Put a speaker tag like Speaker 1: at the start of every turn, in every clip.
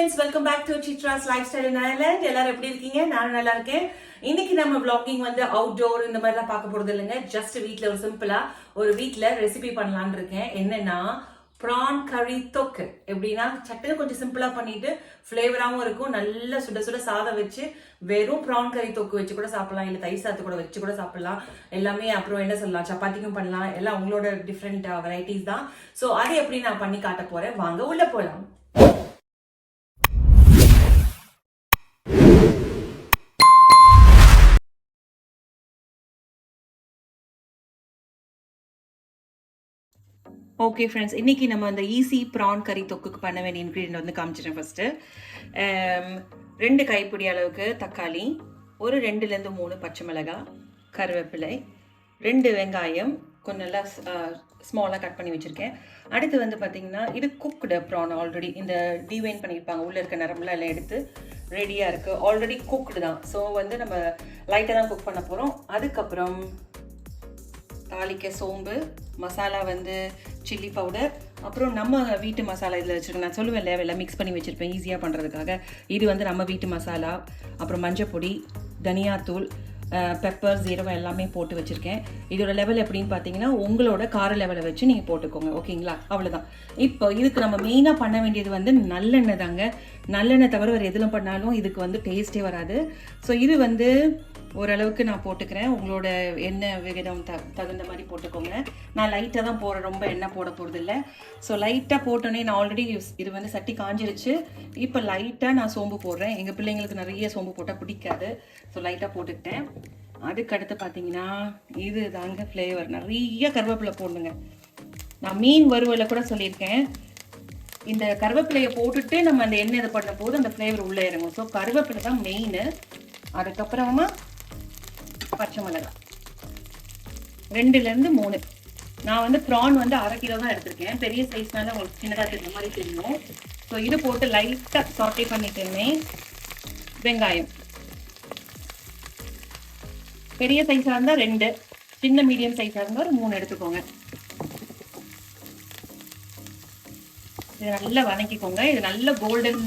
Speaker 1: friends, welcome back to Chitra's Lifestyle in Ireland. எல்லாரும் எப்படி இருக்கீங்க? நானும் நல்லா இருக்கேன். இன்னைக்கு நம்ம vlogging வந்து அவுட்டோர் இந்த மாதிரிலாம் பார்க்க போறது இல்லைங்க. ஜஸ்ட் வீட்ல ஒரு சிம்பிளா ஒரு வீட்ல ரெசிபி பண்ணலாம்னு இருக்கேன். என்னன்னா ப்ரான் கறி தொக்கு. எப்படின்னா சட்டுன்னு கொஞ்சம் சிம்பிளா பண்ணிட்டு ஃபிளேவராகவும் இருக்கும். நல்ல சுட சுட சாதம் வச்சு வெறும் ப்ரான் கறி தொக்கு வச்சு கூட சாப்பிடலாம், இல்லை தயிர் சாதத்து கூட வச்சு கூட சாப்பிடலாம். எல்லாமே அப்புறம் என்ன சொல்லலாம், சப்பாத்திக்கும் பண்ணலாம். எல்லாம் உங்களோட டிஃப்ரெண்ட் வெரைட்டிஸ் தான். ஸோ அதை எப்படி நான் பண்ணி காட்ட போறேன், வாங்க உள்ள போகலாம். ஓகே ஃப்ரெண்ட்ஸ், இன்றைக்கி நம்ம அந்த ஈஸி ப்ரான் கறி தொக்குக்கு பண்ண வேண்டிய இன்க்ரீடியன்ட் வந்து காமிச்சிட்டேன். ஃபஸ்ட்டு 2 கைப்பிடி அளவுக்கு தக்காளி, ஒரு 2-3 பச்சை மிளகாய், கருவேப்பிலை, 2 வெங்காயம் கொஞ்சம் நல்லா ஸ்மாலாக கட் பண்ணி வச்சுருக்கேன். அடுத்து வந்து பார்த்திங்கன்னா இது குக்டு ப்ரான், ஆல்ரெடி இந்த டிவைன் பண்ணியிருப்பாங்க, உள்ளே இருக்க நரம்புலாம் எல்லாம் எடுத்து ரெடியாக இருக்குது, ஆல்ரெடி குக்டு தான். ஸோ வந்து நம்ம லைட்டாக தான் குக் பண்ண போகிறோம். அதுக்கப்புறம் தாளிக்க சோம்பு, மசாலா வந்து சில்லி பவுடர், அப்புறம் நம்ம வீட்டு மசாலா இதில் வச்சுருக்கேன். நான் சொல்லுவேன் எல்லாம் மிக்ஸ் பண்ணி வச்சுருப்பேன் ஈஸியாக பண்ணுறதுக்காக. இது வந்து நம்ம வீட்டு மசாலா, அப்புறம் மஞ்சள் பொடி, தனியாத்தூள், பெப்பர், ஜீரகம் எல்லாமே போட்டு வச்சுருக்கேன். இதோட லெவல் எப்படின்னு பார்த்தீங்கன்னா உங்களோட கார லெவலை வச்சு நீங்கள் போட்டுக்கோங்க, ஓகேங்களா? அவ்வளோதான். இப்போ இதுக்கு நம்ம மெயினாக பண்ண வேண்டியது வந்து நல்லெண்ணெய் தாங்க. நல்லெண்ணெய் தவிர வேறு எதிலும் பண்ணாலும் இதுக்கு வந்து டேஸ்ட்டே வராது. ஸோ இது வந்து ஓரளவுக்கு நான் போட்டுக்கிறேன். உங்களோட எண்ணெய் விகிதம் தகுந்த மாதிரி போட்டுக்கோங்க. நான் லைட்டாக தான் போடுறேன், ரொம்ப எண்ணெய் போட போகிறது இல்லை. ஸோ லைட்டாக போட்டோன்னே நான் ஆல்ரெடி இது வந்து சட்டி காஞ்சிருச்சு. இப்போ லைட்டாக நான் சோம்பு போடுறேன். எங்கள் பிள்ளைங்களுக்கு நிறைய சோம்பு போட்டால் பிடிக்காது. ஸோ லைட்டாக போட்டுக்கிட்டேன். அதுக்கடுத்து பார்த்தீங்கன்னா இது தாங்க ஃப்ளேவர். நிறைய கருவேப்பிலை போடணுங்க. நான் மீன் வறுவலை கூட சொல்லியிருக்கேன், இந்த கருவேப்பிலையை போட்டுட்டு நம்ம அந்த எண்ணெய் இதை பண்ண போது அந்த ஃப்ளேவர் உள்ளே இறங்கும். ஸோ கருவேப்பிலை தான் மெயின். அதுக்கப்புறமா பச்சை மிளகாய் 2-3. நான் வந்து ப்ரான் வந்து 1/2 கிலோ தான் எடுத்திருக்கேன். பெரிய சைஸ்னால உங்களுக்கு சின்னதாக தெரிஞ்ச மாதிரி தெரியும். ஸோ இது போட்டு லைட்டாக சாட்டே பண்ணிட்டேனே. வெங்காயம் பெரிய சைஸாக இருந்தால் 2, சின்ன மீடியம் சைஸாக இருந்தால் ஒரு 3 எடுத்துக்கோங்க. இது நல்லா வதக்கிக்கோங்க. இது நல்ல கோல்டன்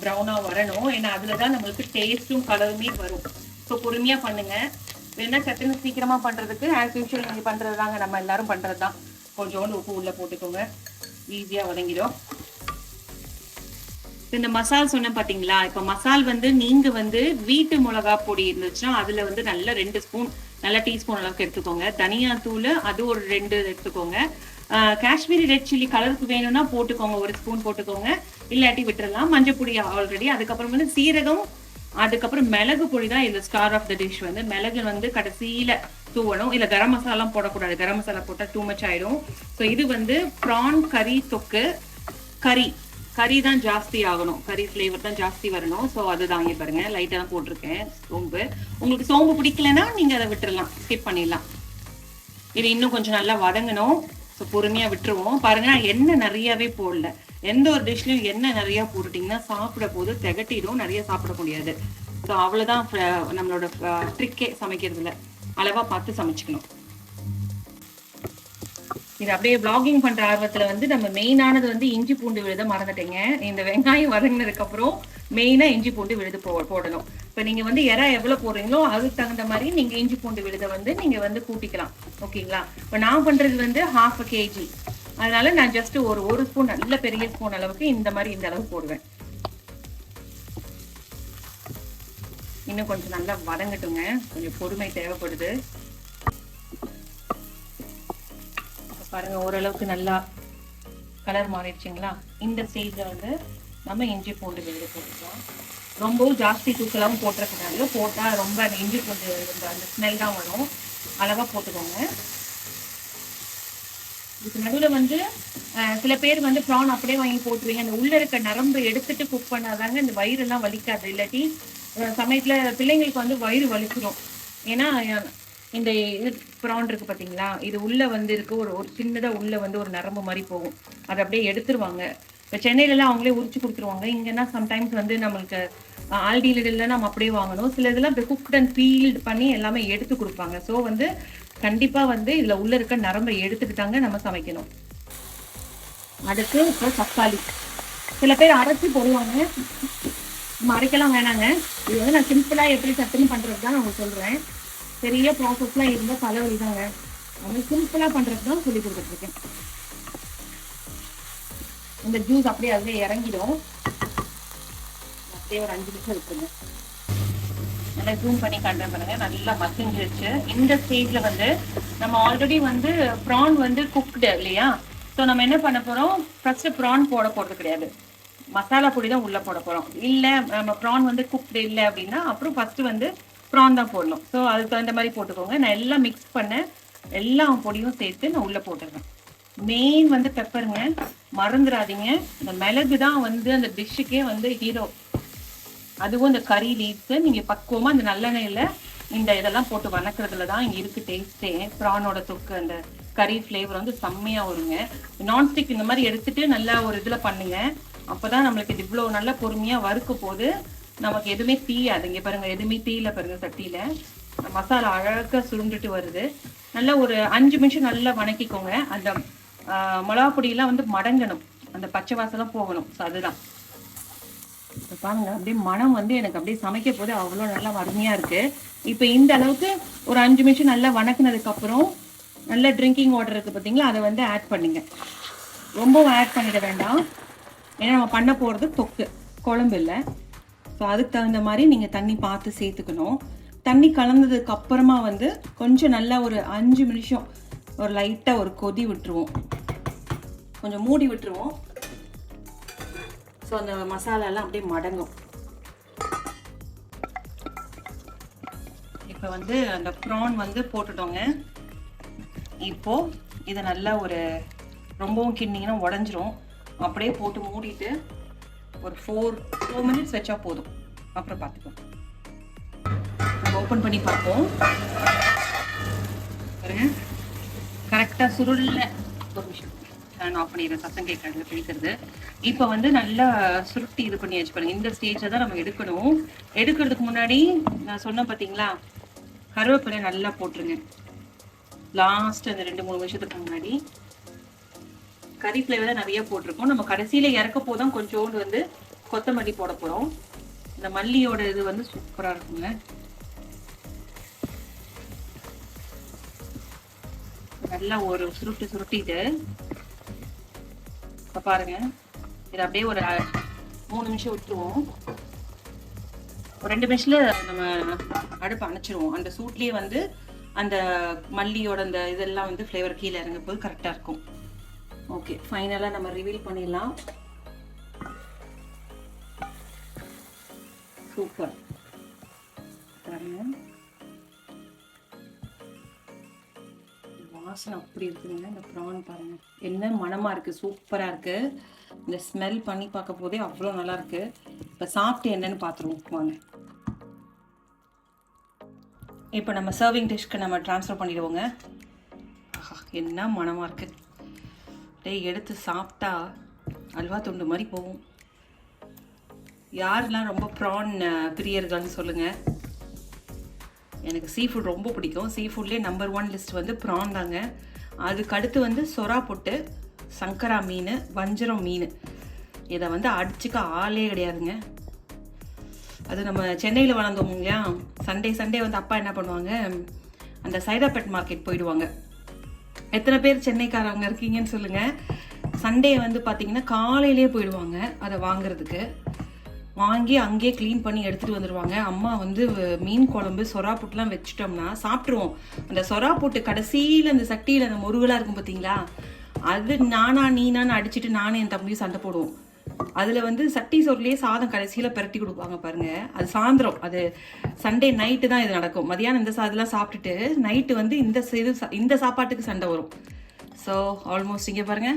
Speaker 1: ப்ரௌனாக வரணும், ஏன்னா அதில் தான் நம்மளுக்கு டேஸ்ட்டும் கலருமே வரும். ஸோ பொறுமையாக பண்ணுங்கள். வேணா சட்டுன்னு சீக்கிரமாக பண்ணுறதுக்கு ஆஸ் யூஷுவல் நீங்கள் பண்ணுறது தாங்க, நம்ம எல்லாரும் பண்ணுறது தான். கொஞ்சோண்டு உப்பு உள்ளே போட்டுக்கோங்க, ஈஸியாக வதங்கிடும். இந்த மசால் சொன்னேன் பார்த்தீங்களா? இப்போ மசால் வந்து நீங்கள் வந்து வீட்டு மிளகா பொடி இருந்துச்சுன்னா அதில் வந்து நல்லா 2 ஸ்பூன், நல்லா டீஸ்பூன் அளவுக்கு எடுத்துக்கோங்க. தனியாத்தூள் அது ஒரு 2 எடுத்துக்கோங்க. காஷ்மீரி ரெட் சில்லி கலருக்கு வேணும்னா போட்டுக்கோங்க, 1 ஸ்பூன் போட்டுக்கோங்க, இல்லாட்டி விட்டுறலாம். மஞ்சள் பொடி ஆல்ரெடி. அதுக்கப்புறம் வந்து சீரகம், அதுக்கப்புறம் மிளகு பொடி தான் இந்த ஸ்டார் ஆஃப் த டிஷ். வந்து மிளகு வந்து கடைசியில் தூவணும், இல்லை கரம் மசாலாம் போடக்கூடாது. கரம் மசாலா போட்டால் டூ மச் ஆயிடும். ஸோ இது வந்து ப்ரான் கறி தொக்கு. கறி தான் ஜாஸ்தி ஆகணும், கறி ஃப்ளேவர் தான் ஜாஸ்தி வரணும். ஸோ அதுதான் இங்கே பாருங்க, லைட்டாக தான் போட்டிருக்கேன் சோம்பு. உங்களுக்கு சோம்பு பிடிக்கலன்னா நீங்கள் அதை விட்டுறலாம், ஸ்கிப் பண்ணிடலாம். இது இன்னும் கொஞ்சம் நல்லா வதங்கணும். ஸோ பொறுமையாக விட்டுருவோம். பாருங்க, நான் எண்ணெய் நிறையாவே போடல. எந்த ஒரு டிஷ்லையும் எண்ணெய் நிறையா போட்டுட்டிங்கன்னா சாப்பிட போது திகட்டிடும், நிறைய சாப்பிட முடியாது. ஸோ அவ்வளோதான் நம்மளோட ட்ரிக்கே சமைக்கிறதுல. அளவாக பார்த்து சமைச்சிக்கணும். இது அப்படியே vlogging பண்ணுற ஆர்வத்தில் வந்து நம்ம மெயினானது வந்து இஞ்சி பூண்டு விழுத மறந்துட்டேங்க. இந்த வெங்காயம் வதங்கினதுக்கப்புறம் மெயினாக இஞ்சி பூண்டு விழுது போடணும். இப்போ நீங்கள் வந்து எவ்வளோ போடுறீங்களோ அதுக்கு தகுந்த மாதிரி நீங்கள் இஞ்சி பூண்டு விழுதை வந்து நீங்கள் வந்து கூட்டிக்கலாம், ஓகேங்களா? இப்போ நான் பண்ணுறது வந்து 1/2 kg, அதனால நான் ஜஸ்ட் ஒரு ஸ்பூன், நல்ல பெரிய ஸ்பூன் அளவுக்கு இந்த அளவு போடுவேன். இன்னும் கொஞ்சம் நல்லா வதங்கட்டுங்க, கொஞ்சம் பொறுமை தேவைப்படுது. பாருங்க, ஓரளவுக்கு நல்லா கலர் மாறிடுச்சுங்களா? இந்த ஸ்டேஜ்ல வந்து நம்ம இஞ்சி பூண்டு விழுது போட்டுக்கலாம். ரொம்பவும் ஜாஸ்தி தூக்கலாவும் போட்டுறக்கூடாது, போட்டால் ரொம்ப அந்த இஞ்சி பூண்டு அந்த ஸ்மெல் தான் வரும். அளவாக போட்டுக்கோங்க. இதுக்கு நடுவில் வந்து சில பேர் வந்து ப்ரான் அப்படியே வாங்கி போட்டுருவீங்க. அந்த உள்ள இருக்க நரம்பு எடுத்துட்டு குக் பண்ணாதாங்க இந்த வயிறுலாம் வலிக்காது. இல்லாட்டி சமயத்தில் பிள்ளைங்களுக்கு வந்து வயிறு வலிச்சிடும். ஏன்னா இந்த இது ப்ரான் இருக்கு பார்த்தீங்களா, இது உள்ளே வந்து இருக்கு ஒரு சின்னதாக உள்ளே வந்து ஒரு நரம்பு மாதிரி போகும், அதை அப்படியே எடுத்துருவாங்க. இப்போ சென்னையிலலாம் அவங்களே உரிச்சு கொடுத்துருவாங்க. இங்கன்னா சம்டைம்ஸ் வந்து நம்மளுக்கு ஆல்டியில் நம்ம அப்படியே வாங்கணும். சில இதெல்லாம் இப்போ குக்ட் அண்ட் பீல்ட் பண்ணி எல்லாமே எடுத்து கொடுப்பாங்க. ஸோ வந்து கண்டிப்பாக வந்து இதில் உள்ளே இருக்க நரம்பை எடுத்துக்கிட்டாங்க நம்ம சமைக்கணும். அடுத்து இப்போ தக்காளி சில பேர் அரைச்சி போடுவாங்க, அரைக்கலாம் வேணாங்க. இது வந்து நான் சிம்பிளாக எப்படி சட்டுன்னு பண்ணுறது தான் நான் சொல்கிறேன். பெரிய ப்ராசஸ்லாம் இருந்தால் தலைவலி தாங்க. அது சிம்பிளாக பண்ணுறது தான் சொல்லி கொடுத்துட்ருக்கேன். இந்த ஜூஸ் அப்படியே அதுலேயே இறங்கிடும். அப்படியே ஒரு 5 நிமிஷம் இருக்குங்க. நல்லா ஜூம் பண்ணி காட்டுறேன் பாருங்க. நல்லா மசிஞ்சிருச்சு. இந்த ஸ்டேஜ்ல வந்து நம்ம ஆல்ரெடி வந்து ப்ரான் வந்து குக்டு இல்லையா? ஸோ நம்ம என்ன பண்ண போறோம், ஃபர்ஸ்ட் ப்ரான் போட போறது கிடையாது, மசாலா பொடி தான் உள்ள போட போறோம். இல்லை நம்ம ப்ரான் வந்து குக்டு இல்லை அப்படின்னா அப்புறம் ஃபர்ஸ்ட் வந்து ப்ரான் தான் போடணும். ஸோ அதுக்கு தகுந்த மாதிரி போட்டுக்கோங்க. நான் எல்லாம் மிக்ஸ் பண்ண எல்லா பொடியும் சேர்த்து நான் உள்ள போட்டுருவேன். மெயின் வந்து பெப்பருங்க, மறந்துடாதீங்க. இந்த மிளகு தான் வந்து அந்த டிஷ்ஷுக்கே வந்து ஹீரோ. அதுவும் இந்த கறி லீவ்ஸ் நீங்க பக்குவமா இந்த நல்லெண்ணெயில இந்த இதெல்லாம் போட்டு வணக்கிறதுல தான் இங்க இருக்கு டேஸ்டே. ப்ரானோட தொக்கு அந்த கறி ஃப்ளேவர் வந்து செம்மையா வருங்க. நான்ஸ்டிக் இந்த மாதிரி எடுத்துட்டு நல்லா ஒரு இதுல பண்ணுங்க. அப்பதான் நம்மளுக்கு இது இவ்வளவு நல்லா பொறுமையா வறுக்க போது நமக்கு எதுவுமே தீயாது. இங்க பாருங்க, எதுவுமே தீயில பாருங்க. சட்டியில மசாலா அழகா சுருண்டுட்டு வருது. நல்லா ஒரு 5 நிமிஷம் நல்லா வணக்கிக்கோங்க. அந்த மிளகா பொடியெல்லாம் வந்து மடங்கணும், அந்த பச்சை வாசம் போகணும். ஸோ அதுதான் பாருங்க. அப்படியே மனம் வந்து எனக்கு அப்படியே சமைக்க போது அவ்வளோ நல்லா அருமையா இருக்கு. இப்போ இந்த அளவுக்கு ஒரு 5 நிமிஷம் நல்லா வணக்குனதுக்கு அப்புறம் நல்ல ட்ரிங்கிங் வாட்டர் இருக்கு பார்த்தீங்களா, அதை வந்து ஆட் பண்ணுங்க. ரொம்பவும் ஆட் பண்ணிட வேண்டாம், ஏன்னா நம்ம பண்ண போறது தொக்கு, குழம்பு இல்லை. ஸோ அதுக்கு தகுந்த மாதிரி நீங்க தண்ணி பார்த்து சேர்த்துக்கணும். தண்ணி கலந்ததுக்கு அப்புறமா வந்து கொஞ்சம் நல்லா ஒரு 5 நிமிஷம் ஒரு லைட்டா ஒரு கொதி விட்டுருவோம், கொஞ்சம் மூடி விட்டுருவோம். ஸோ அந்த மசாலாலாம் அப்படியே மடங்கும். இப்போ வந்து அந்த ப்ரான் வந்து போட்டுட்டோங்க. இப்போ இதை நல்லா ஒரு ரொம்பவும் கிண்டிங்கன்னா உடஞ்சிரும். அப்படியே போட்டு மூடிட்டு ஒரு 4 மினிட்ஸ் வச்சா போதும். அப்புறம் பார்த்துக்கோம். நம்ம ஓப்பன் பண்ணி பார்ப்போம். பாருங்க, கரெக்டாக சுருள. ஒரு நிமிஷம் நான் ஆஃப் பண்ணிடுறேன், சத்தம் கேட்காது பிடிக்கிறது. இப்போ வந்து நல்லா சுருட்டி இது பண்ணி வச்சு பாருங்க. இந்த ஸ்டேஜை தான் நம்ம எடுக்கணும். எடுக்கிறதுக்கு முன்னாடி நான் சொன்னேன் பார்த்தீங்களா, கருவேப்பிலை நல்லா போட்டுருங்க. லாஸ்ட் அந்த 2-3 நிமிஷத்துக்கு முன்னாடி கறி ஃப்ளேவர் நிறைய போட்டிருக்கோம். நம்ம கடைசியில இறக்க போதும் கொஞ்சோண்டு வந்து கொத்தமல்லி போட போறோம். இந்த மல்லியோட இது வந்து சூப்பரா இருக்குங்க. நல்லா ஒரு சுருட்டிட்டு பாருங்க. இது அப்படியே ஒரு 3 நிமிஷம் விட்டுருவோம். ஒரு 2 நிமிஷத்துல நம்ம அடுப்பு அணைச்சிருவோம். அந்த சூட்லயே வந்து அந்த மல்லியோட அந்த இதெல்லாம் வந்து ஃப்ளேவர் கீழே இறங்க போது கரெக்டா இருக்கும். ஓகே, ஃபைனலா நம்ம ரிவீல் பண்ணிடலாம். சூப்பர் பாருங்க, வாசனை அப்படி இருக்குங்க. இந்த ப்ரான் பாருங்க என்ன மனமா இருக்கு, சூப்பரா இருக்கு. இந்த ஸ்மெல் பண்ணி பார்க்க போதே அவ்வளோ நல்லா இருக்கு. இப்போ சாப்பிட்டு என்னன்னு பார்த்துருவோம் வாங்க. இப்போ நம்ம சர்விங் டிஷ்க்கு நம்ம ட்ரான்ஸ்ஃபர் பண்ணிடுவோங்க. என்ன மனமா இருக்கு, எடுத்து சாப்பிட்டா அல்வா துண்டு மாதிரி போகும். யாரெல்லாம் ரொம்ப ப்ரான் பிரியர்கள்னு சொல்லுங்க. எனக்கு சீ ஃபுட் ரொம்ப பிடிக்கும். சீ ஃபுட்லேயே நம்பர் 1 லிஸ்ட் வந்து ப்ரான் தாங்க. அதுக்கு அடுத்து வந்து சொரா பொட்டு, சங்கரா மீன், வஞ்சரம் மீன். இதை வந்து அடிச்சுக்க ஆளே கிடையாதுங்க. அது நம்ம சென்னையில் வளர்ந்தோம் இல்லையா, சண்டே வந்து அப்பா என்ன பண்ணுவாங்க, அந்த சைதாப்பேட் மார்க்கெட் போயிடுவாங்க. எத்தனை பேர் சென்னைக்காரவங்க இருக்கீங்கன்னு சொல்லுங்க. சண்டே வந்து பார்த்தீங்கன்னா காலையிலேயே போயிடுவாங்க அதை வாங்குறதுக்கு. வாங்கி அங்கேயே க்ளீன் பண்ணி எடுத்துகிட்டு வந்துடுவாங்க. அம்மா வந்து மீன் குழம்பு சொரா புட்டுலாம் வச்சுட்டோம்னா சாப்பிட்ருவோம். அந்த சொரா புட்டு கடைசியில் அந்த சட்டியில் அந்த முருகலாக இருக்கும் பார்த்தீங்களா, அது நீனான்னு அடிச்சுட்டு நானும் என் தம்பியும் சண்டை போடுவோம். அதில் வந்து சட்டி சோறுலேயே சாதம் கடைசியில் பிரட்டி கொடுப்பாங்க பாருங்க. அது சாயந்தரம், அது சண்டே நைட்டு தான் இது நடக்கும். மதியானம் இந்த சாதெல்லாம் சாப்பிட்டுட்டு நைட்டு வந்து இந்த சாப்பாட்டுக்கு சண்டை வரும். ஸோ ஆல்மோஸ்ட் இங்கே பாருங்க,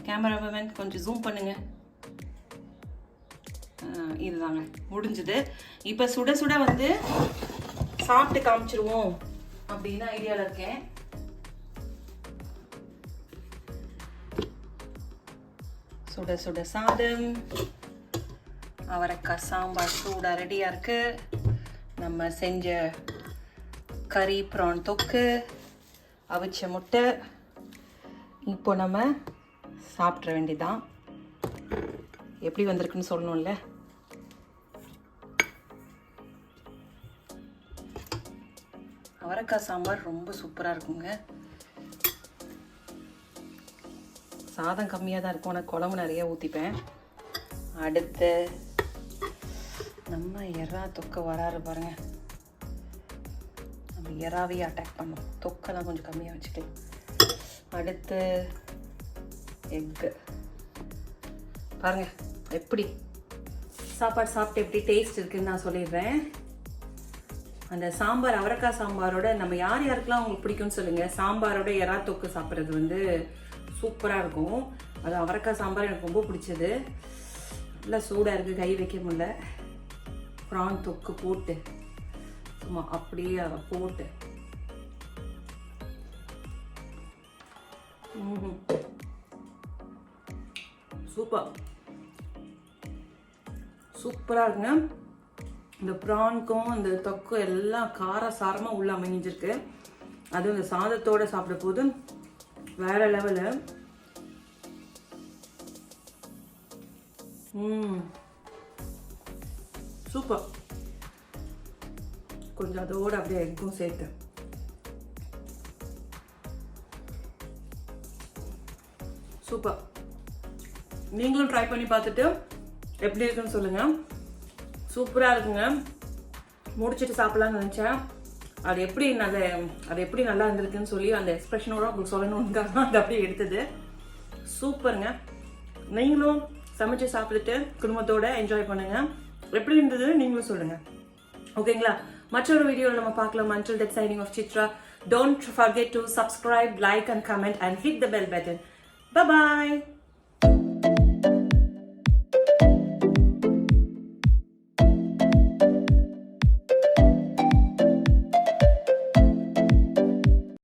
Speaker 1: கேமராமேன் கொஞ்சம் ஜூம் பண்ணுங்க. இதுதாங்க முடிஞ்சது. இப்போ சுட சுட வந்து சாப்பிட்டு காமிச்சிருவோம் அப்படின்னு ஐடியாவில் இருக்கேன். சுட சுட சாதம், அவரைக்காய் சாம்பார் சூடாக ரெடியாக இருக்கு. நம்ம செஞ்ச கறி ப்ரான் தொக்கு, அவிச்ச முட்டை. இப்போ நம்ம சாப்பிட்ற வேண்டியதான். எப்படி வந்திருக்குன்னு சொல்லணும்ல. அவரைக்காய் சாம்பார் ரொம்ப சூப்பராக இருக்குங்க. சாதம் கம்மியாக தான் இருக்கும், ஆனால் குழம்பு நிறைய ஊற்றிப்பேன். அடுத்து நம்ம எறா தொக்கை வராரு பாருங்க. நம்ம எறாவே அட்டாக் பண்ணோம், தொக்கெல்லாம் கொஞ்சம் கம்மியாக வச்சுக்கலாம். அடுத்து எக்கு பாருங்க, எப்படி சாப்பாடு சாப்பிட்டு எப்படி டேஸ்ட் இருக்குன்னு நான் சொல்லிடுறேன். அந்த சாம்பார், அவரைக்காய் சாம்பாரோட நம்ம யார் யாருக்கெல்லாம் உங்களுக்கு பிடிக்கும்னு சொல்லுங்கள். சாம்பாரோட எறா தொக்கு சாப்பிட்றது வந்து சூப்பராக இருக்கும். அது அவரைக்காய் சாம்பார் எனக்கு ரொம்ப பிடிச்சது. நல்லா சூடாக இருக்குது, கை வைக்க முடியல. ப்ரான் தொக்கு போட்டு சும்மா அப்படியே அதை போட்டு சூப்பராக இருக்குங்க. இந்த ப்ரான்க்கும் இந்த தொக்கும் எல்லாம் காரசாரமாக உள்ள அமைஞ்சிருக்கு. அதுவும் இந்த சாதத்தோடு சாப்பிட போது வேற லெவலு. சூப்பர். கொஞ்சம் அதோடு அப்படியே எக்கும் சேர்த்து சூப்பர். நீங்களும் ட்ரை பண்ணி பார்த்துட்டு எப்படி இருக்குன்னு சொல்லுங்கள். சூப்பராக இருக்குங்க. முடிச்சுட்டு சாப்பிட்லான்னு நினச்சேன். அது எப்படி நல்லா இருந்திருக்குன்னு சொல்லி அந்த எக்ஸ்பிரஷனோட உங்களுக்கு சொல்லணும்னுக்காக அது அப்படியே எடுத்தது. சூப்பருங்க. நீங்களும் சமைச்சு சாப்பிட்டுட்டு குடும்பத்தோட என்ஜாய் பண்ணுங்க. எப்படி இருந்தது நீங்களும் சொல்லுங்க. ஓகேங்களா? மற்றொரு வீடியோவில் நம்ம பார்க்கலாம். Until that, signing off, Chitra. Don't forget to subscribe, like and comment and hit the bell button. Bye bye.